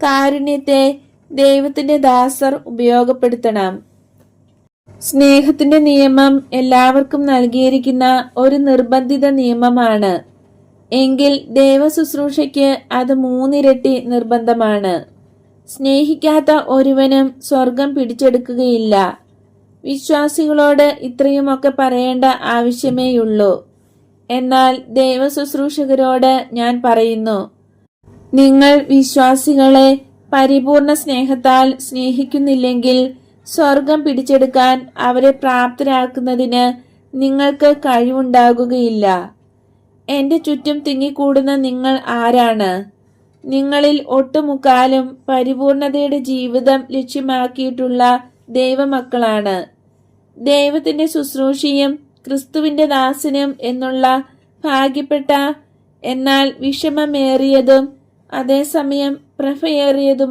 കാരുണ്യത്തെ ദൈവത്തിന്റെ ദാസർ ഉപയോഗപ്പെടുത്തണം. സ്നേഹത്തിന്റെ നിയമം എല്ലാവർക്കും നൽകിയിരിക്കുന്ന ഒരു നിർബന്ധിത നിയമമാണ്. എങ്കിൽ ദൈവശുശ്രൂഷയ്ക്ക് അത് 3 ഇരട്ടി നിർബന്ധമാണ്. സ്നേഹിക്കാത്ത ഒരുവനും സ്വർഗം പിടിച്ചെടുക്കുകയില്ല. വിശ്വാസികളോട് ഇത്രയുമൊക്കെ പറയേണ്ട ആവശ്യമേയുള്ളൂ. എന്നാൽ ദൈവശുശ്രൂഷകരോട് ഞാൻ പറയുന്നു, നിങ്ങൾ വിശ്വാസികളെ പരിപൂർണ സ്നേഹത്താൽ സ്നേഹിക്കുന്നില്ലെങ്കിൽ സ്വർഗം പിടിച്ചെടുക്കാൻ അവരെ പ്രാപ്തരാക്കുന്നതിന് നിങ്ങൾക്ക് കഴിവുണ്ടാകുകയില്ല. എന്റെ ചുറ്റും തിങ്ങിക്കൂടുന്ന നിങ്ങൾ ആരാണ്? നിങ്ങളിൽ ഒട്ടുമുക്കാലും പരിപൂർണതയുടെ ജീവിതം ലക്ഷ്യമാക്കിയിട്ടുള്ള ദൈവമക്കളാണ്. ദൈവത്തിന്റെ ശുശ്രൂഷയും ക്രിസ്തുവിന്റെ ദാസനും എന്നുള്ള ഭാഗ്യപ്പെട്ട എന്നാൽ വിഷമമേറിയതും അതേസമയം പ്രഭയേറിയതുമായ